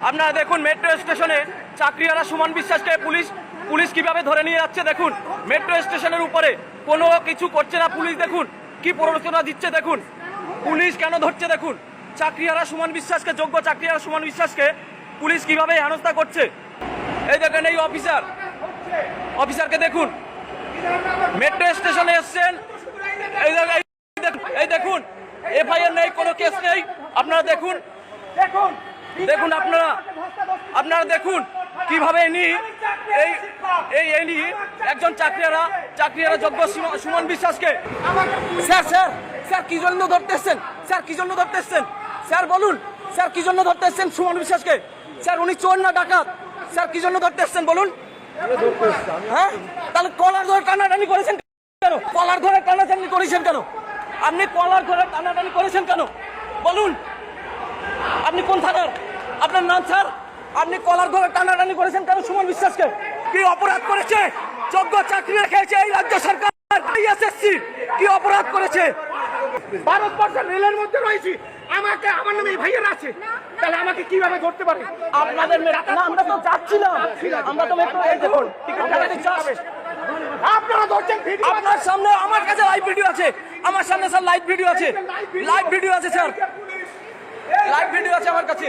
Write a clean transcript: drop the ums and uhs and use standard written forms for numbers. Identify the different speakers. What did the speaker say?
Speaker 1: আপনারা দেখুন মেট্রো স্টেশনে চাকরিহারা সুমন বিশ্বাসকে পুলিশ কিভাবে ধরে নিয়ে যাচ্ছে। দেখুন মেট্রো স্টেশনের উপরে কোনো কিছু করছে না পুলিশ। দেখুন কি প্ররোচনা দিচ্ছে, দেখুন পুলিশ কেন ধরছে। দেখুন চাকরিহারা সুমন বিশ্বাসকে, যোগ্য চাকরিহারা সুমন বিশ্বাসকে পুলিশ কিভাবে হেনস্থা করছে। এই দেখেন এই অফিসারকে দেখুন, মেট্রো স্টেশনে এসছেন, এই দেখুন এফআইআর নেই, কোনো কেস নেই। আপনারা দেখুন আপনারা দেখুন কিভাবে এই একজন চাকরিহারা যোগ্য সুমন বিশ্বাসকে। স্যার কি জন্য ধরতে এসছেন? স্যার বলুন, স্যার কি জন্য ধরতে এসছেন সুমন বিশ্বাসকে? স্যার উনি চোর না ডাকাত? স্যার কি জন্য ধরতে এসছেন বলুন? হ্যাঁ, তাহলে কলার ধরে টানাটানি করেছেন কেন? কলার ধরে টানাটানি করেছেন কেন? আপনি কলার ধরে টানাটানি করেছেন কেন বলুন? আপনি কোন থানার? আপনার নাম স্যার? আপনি কলার ধরে টানাটানি করেছেন কেন সুমন বিশ্বাসকে? কি অপরাধ করেছে? যোগ্য চাকরি রেখেছে এই রাজ্য সরকার, এসএসসি কি অপরাধ করেছে?
Speaker 2: ভারতবর্ষের রেলের মধ্যে রয়েছি, আমার নামে ভাইয়ের আছে, তাহলে আমাকে কিভাবে ধরতে পারে?
Speaker 1: আপনাদের না, আমরা তো যাচ্ছিলাম, আমরা তো মেট্রো দেখুন
Speaker 2: আপনারা ধরছেন ভিডিও,
Speaker 1: আপনার সামনে আমার কাছে লাইভ ভিডিও আছে, আমার সামনে স্যার লাইভ ভিডিও আছে স্যার, লাইভ ভিডিও আছে আমার কাছে।